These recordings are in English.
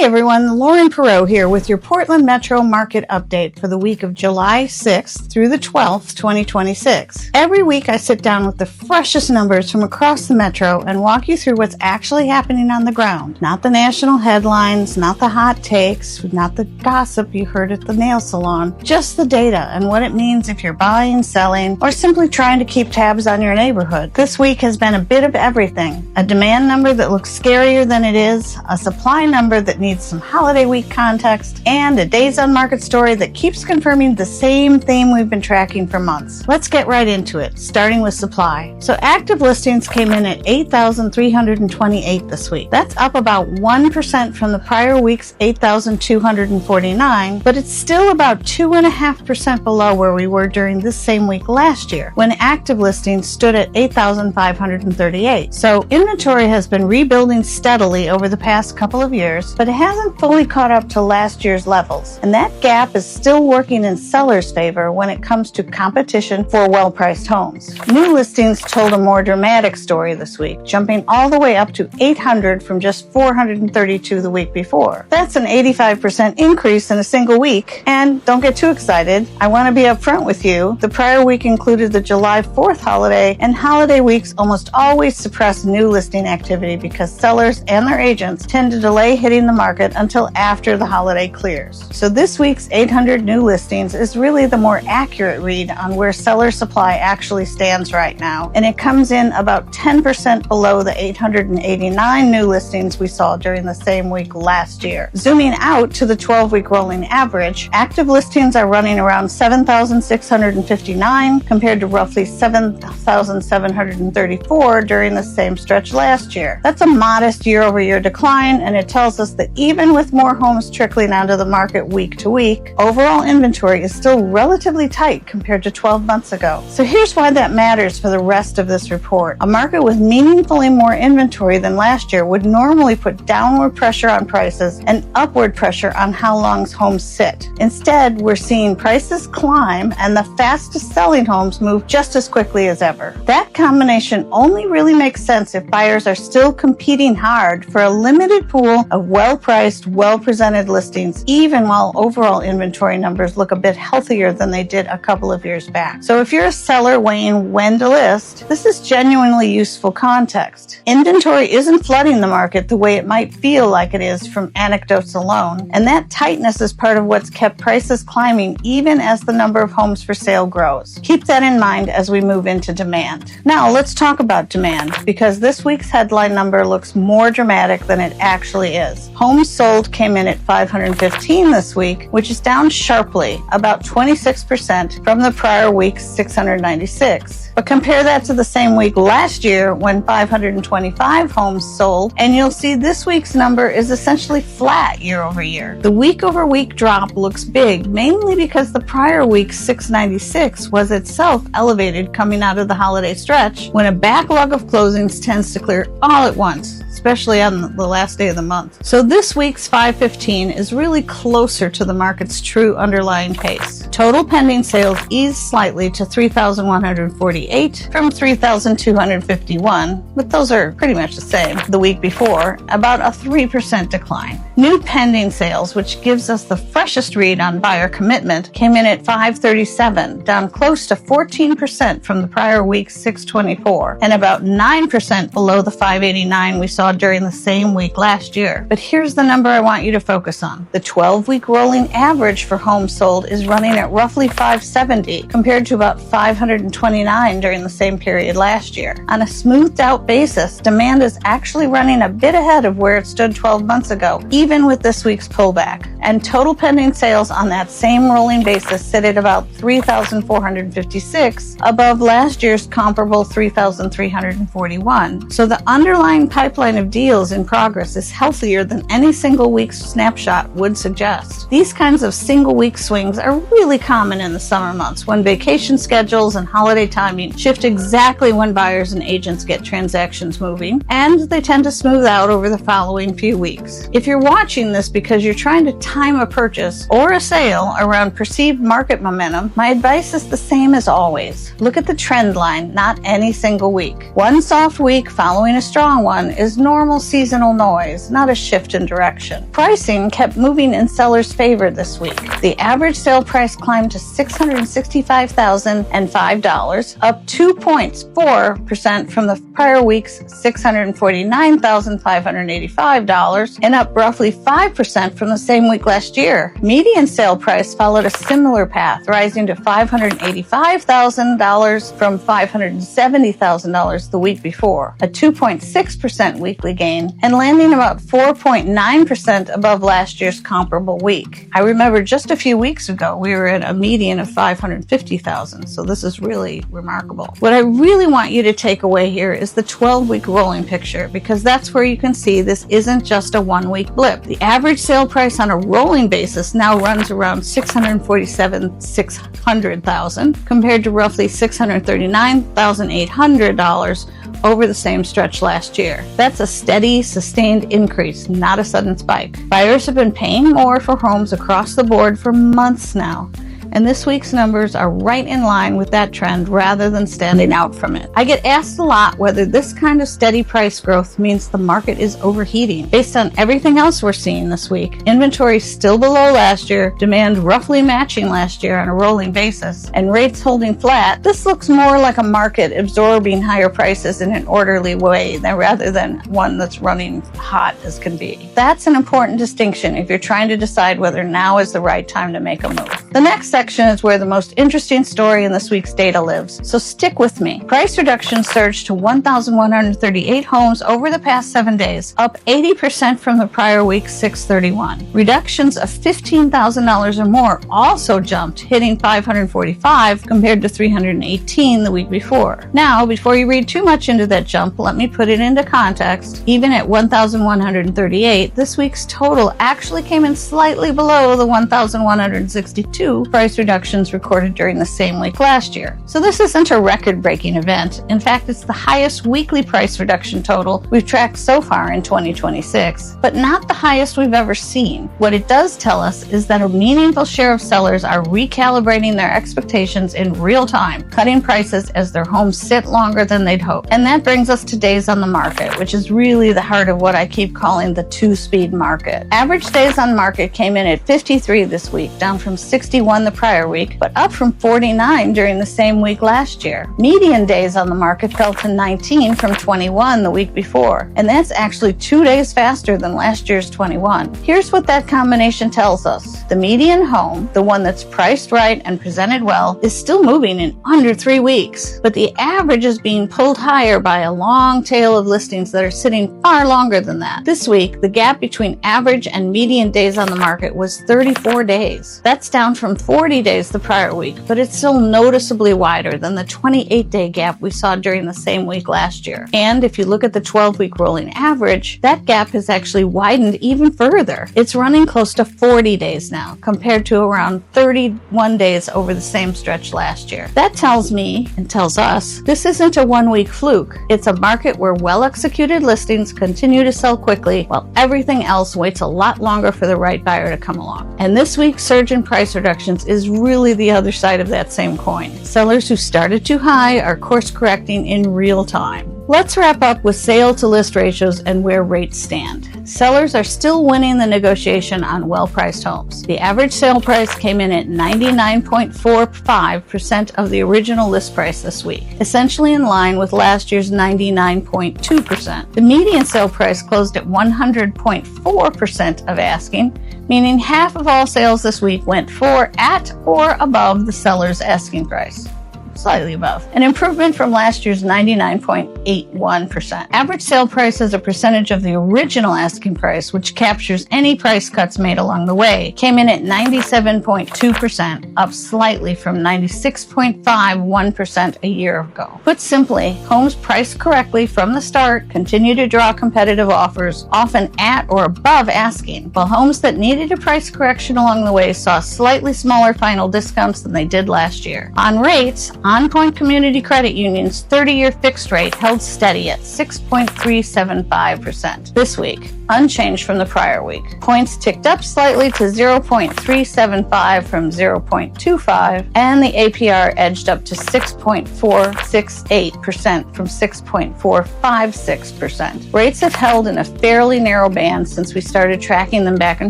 Hey everyone, Lauren Perreault here with your Portland Metro Market Update for the week of July 6th through the 12th, 2026. Every week I sit down with the freshest numbers from across the Metro and walk you through what's actually happening on the ground. Not the national headlines, not the hot takes, not the gossip you heard at the nail salon, just the data and what it means if you're buying, selling, or simply trying to keep tabs on your neighborhood. This week has been a bit of everything. A demand number that looks scarier than it is, a supply number that needs some holiday week context, and a days on market story that keeps confirming the same theme we've been tracking for months. Let's get right into it, starting with supply. So active listings came in at 8,328 this week. That's up about 1% from the prior week's 8,249, but it's still about 2.5% below where we were during this same week last year, when active listings stood at 8,538. So inventory has been rebuilding steadily over the past couple of years, but it hasn't fully caught up to last year's levels. And that gap is still working in sellers' favor when it comes to competition for well-priced homes. New listings told a more dramatic story this week, jumping all the way up to 800 from just 432 the week before. That's an 85% increase in a single week. And don't get too excited. I want to be upfront with you. The prior week included the July 4th holiday, and holiday weeks almost always suppress new listing activity because sellers and their agents tend to delay hitting the market until after the holiday clears. So this week's 800 new listings is really the more accurate read on where seller supply actually stands right now, and it comes in about 10% below the 889 new listings we saw during the same week last year. Zooming out to the 12-week rolling average, active listings are running around 7,659 compared to roughly 7,734 during the same stretch last year. That's a modest year-over-year decline, and it tells us that even with more homes trickling onto the market week to week, overall inventory is still relatively tight compared to 12 months ago. So here's why that matters for the rest of this report. A market with meaningfully more inventory than last year would normally put downward pressure on prices and upward pressure on how long homes sit. Instead, we're seeing prices climb and the fastest selling homes move just as quickly as ever. That combination only really makes sense if buyers are still competing hard for a limited pool of well-priced, well-presented listings, even while overall inventory numbers look a bit healthier than they did a couple of years back. So if you're a seller weighing when to list, this is genuinely useful context. Inventory isn't flooding the market the way it might feel like it is from anecdotes alone, and that tightness is part of what's kept prices climbing even as the number of homes for sale grows. Keep that in mind as we move into demand. Now let's talk about demand, because this week's headline number looks more dramatic than it actually is. Homes sold came in at 515 this week, which is down sharply, about 26% from the prior week's 696. But compare that to the same week last year when 525 homes sold, and you'll see this week's number is essentially flat year over year. The week over week drop looks big, mainly because the prior week's 696 was itself elevated coming out of the holiday stretch, when a backlog of closings tends to clear all at once, especially on the last day of the month. So this week's 515 is really closer to the market's true underlying pace. Total pending sales eased slightly to 3,148 from 3,251, but those are pretty much the same. The week before, about a 3% decline. New pending sales, which gives us the freshest read on buyer commitment, came in at 537, down close to 14% from the prior week's 624, and about 9% below the 589 we saw during the same week last year. But here's the number I want you to focus on. The 12-week rolling average for homes sold is running at roughly 570 compared to about 529 during the same period last year. On a smoothed out basis, demand is actually running a bit ahead of where it stood 12 months ago, even with this week's pullback. And total pending sales on that same rolling basis sit at about 3,456 above last year's comparable 3,341. So the underlying pipeline of deals in progress is healthier than any single week's snapshot would suggest. These kinds of single week swings are really common in the summer months when vacation schedules and holiday timing shift exactly when buyers and agents get transactions moving, and they tend to smooth out over the following few weeks. If you're watching this because you're trying to time a purchase or a sale around perceived market momentum, my advice is the same as always. Look at the trend line, not any single week. One soft week following a strong one is normal normal seasonal noise, not a shift in direction. Pricing kept moving in sellers' favor this week. The average sale price climbed to $665,005, up 2.4% from the prior week's $649,585, and up roughly 5% from the same week last year. Median sale price followed a similar path, rising to $585,000 from $570,000 the week before, a 2.6% weekly gain, and landing about 4.9% above last year's comparable week. I remember just a few weeks ago, we were at a median of $550,000, so this is really remarkable. What I really want you to take away here is the 12-week rolling picture, because that's where you can see this isn't just a one-week blip. The average sale price on a rolling basis now runs around $647,600,000 compared to roughly $639,800 over the same stretch last year. That's a steady, sustained increase, not a sudden spike. Buyers have been paying more for homes across the board for months now, and this week's numbers are right in line with that trend rather than standing out from it. I get asked a lot whether this kind of steady price growth means the market is overheating. Based on everything else we're seeing this week, inventory still below last year, demand roughly matching last year on a rolling basis, and rates holding flat, this looks more like a market absorbing higher prices in an orderly way rather than one that's running hot as can be. That's an important distinction if you're trying to decide whether now is the right time to make a move. The next section is where the most interesting story in this week's data lives, so stick with me. Price reductions surged to 1,138 homes over the past 7 days, up 80% from the prior week's 631. Reductions of $15,000 or more also jumped, hitting 545 compared to 318 the week before. Now, before you read too much into that jump, let me put it into context. Even at 1,138, this week's total actually came in slightly below the 1,162 price reductions recorded during the same week last year. So this isn't a record-breaking event. In fact, it's the highest weekly price reduction total we've tracked so far in 2026, but not the highest we've ever seen. What it does tell us is that a meaningful share of sellers are recalibrating their expectations in real time, cutting prices as their homes sit longer than they'd hoped. And that brings us to days on the market, which is really the heart of what I keep calling the two-speed market. Average days on market came in at 53 this week, down from 61 the prior week, but up from 49 during the same week last year. Median days on the market fell to 19 from 21 the week before, and that's actually 2 days faster than last year's 21. Here's what that combination tells us. The median home, the one that's priced right and presented well, is still moving in under 3 weeks, but the average is being pulled higher by a long tail of listings that are sitting far longer than that. This week, the gap between average and median days on the market was 34 days. That's down from 40 days the prior week, but it's still noticeably wider than the 28-day gap we saw during the same week last year. And if you look at the 12-week rolling average, that gap has actually widened even further. It's running close to 40 days now, compared to around 31 days over the same stretch last year. That tells me, and tells us, this isn't a one-week fluke. It's a market where well-executed listings continue to sell quickly, while everything else waits a lot longer for the right buyer to come along. And this week's surge in price reductions is really the other side of that same coin. Sellers who started too high are course correcting in real time. Let's wrap up with sale to list ratios and where rates stand. Sellers are still winning the negotiation on well-priced homes. The average sale price came in at 99.45% of the original list price this week, essentially in line with last year's 99.2%. The median sale price closed at 100.4% of asking, meaning half of all sales this week went for, at, or above the seller's asking price. Slightly above, an improvement from last year's 99.81%. Average sale price as a percentage of the original asking price, which captures any price cuts made along the way, came in at 97.2%, up slightly from 96.51% a year ago. Put simply, homes priced correctly from the start continue to draw competitive offers, often at or above asking, while homes that needed a price correction along the way saw slightly smaller final discounts than they did last year. On rates, On-Point Community Credit Union's 30-year fixed rate held steady at 6.375% this week, unchanged from the prior week. Points ticked up slightly to 0.375 from 0.25, and the APR edged up to 6.468% from 6.456%. Rates have held in a fairly narrow band since we started tracking them back in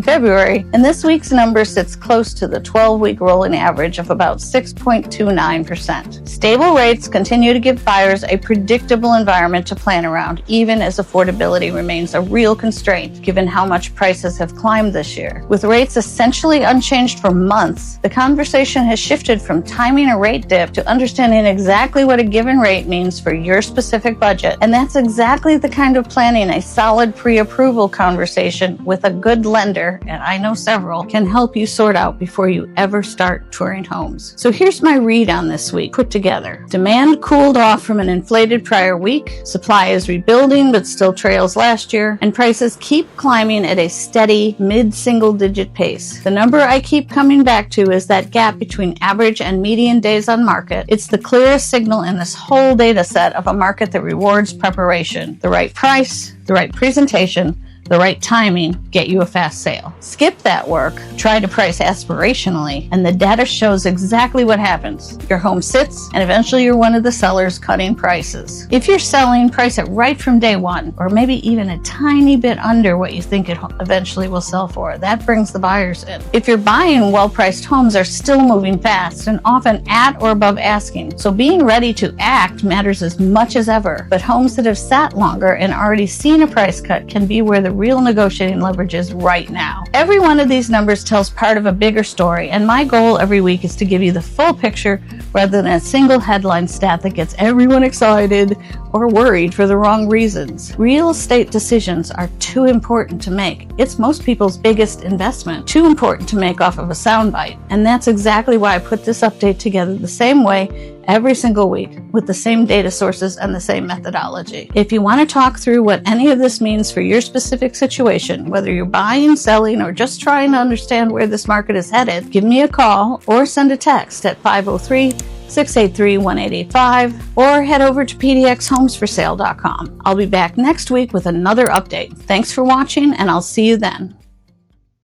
February, and this week's number sits close to the 12-week rolling average of about 6.29%. Stable rates continue to give buyers a predictable environment to plan around, even as affordability remains a real constraint given how much prices have climbed this year. With rates essentially unchanged for months, the conversation has shifted from timing a rate dip to understanding exactly what a given rate means for your specific budget, and that's exactly the kind of planning a solid pre-approval conversation with a good lender, and I know several, can help you sort out before you ever start touring homes. So here's my read on this week put together. Demand cooled off from an inflated prior week, supply is rebuilding but still trails last year, and prices keep climbing at a steady mid-single-digit pace. The number I keep coming back to is that gap between average and median days on market. It's the clearest signal in this whole data set of a market that rewards preparation. The right price, the right presentation, the right timing get you a fast sale. Skip that work, try to price aspirationally, and the data shows exactly what happens. Your home sits, and eventually you're one of the sellers cutting prices. If you're selling, price it right from day one, or maybe even a tiny bit under what you think it eventually will sell for. That brings the buyers in. If you're buying, well-priced homes are still moving fast and often at or above asking, so being ready to act matters as much as ever. But homes that have sat longer and already seen a price cut can be where the real negotiating leverage is right now. Every one of these numbers tells part of a bigger story, and my goal every week is to give you the full picture rather than a single headline stat that gets everyone excited or worried for the wrong reasons. Real estate decisions are too important to make. It's most people's biggest investment, too important to make off of a soundbite, and that's exactly why I put this update together the same way every single week with the same data sources and the same methodology. If you want to talk through what any of this means for your specific situation, whether you're buying, selling, or just trying to understand where this market is headed, give me a call or send a text at 503-683-1885 or head over to pdxhomesforsale.com. I'll be back next week with another update. Thanks for watching, and I'll see you then.